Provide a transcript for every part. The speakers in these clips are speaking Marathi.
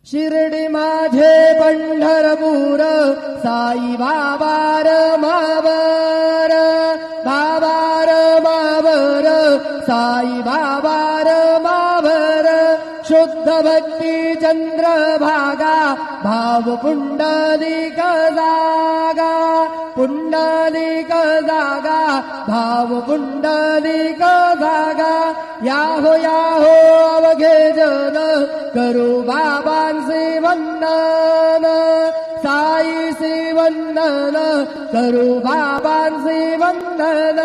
शिर्डी माझे पंढरपूर साई बाबार मावर बाबार मावर साई बाबार मावर शुद्ध भक्ती चंद्रभागा भाव पुंडलिक जागा पुंडलिक जागा भाव पुंडलिक जागा याहो अवघे जन करू बाबांचे वंदन साईचे वंदन करू बाबांचे वंदन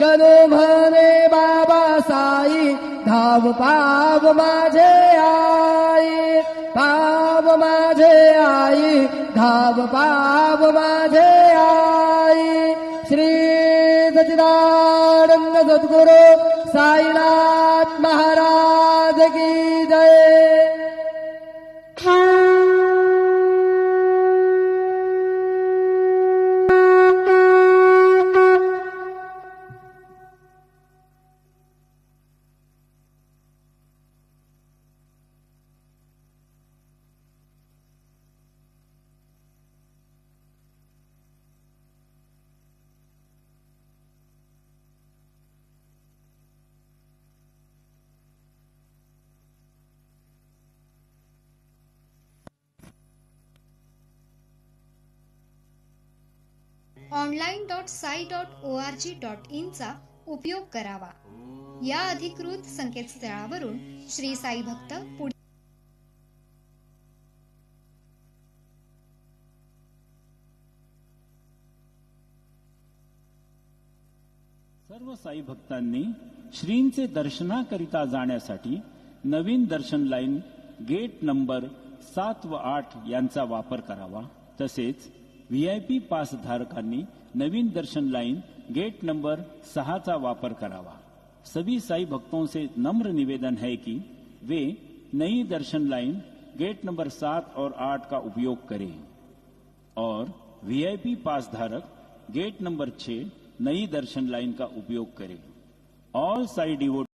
गणो म्हणे बाबा साई धाव पाव माझे आई पाव माझे आई धाव पाव माझे आई श्री सच्चिदानंद सद्गुरु साईनाथ महाराज की जय। online.sai.org.in चा उपयोग करावा। या अधिकृत संकेतस्थळावरून श्री साई भक्त पुढे सर्व साई भक्तांनी श्रींचे दर्शनाकरिता जाण्यासाठी नवीन दर्शन लाईन गेट नंबर 7 व 8 यांचा वापर करावा। तसेच VIP पास धारकांनी नवीन दर्शन लाइन गेट नंबर 6 का वापर करावा। सभी साई भक्तों से नम्र निवेदन है कि वे नई दर्शन लाइन गेट नंबर 7 और 8 का उपयोग करें और VIP पास धारक गेट नंबर 6 नई दर्शन लाइन का उपयोग करें। All Sai devotee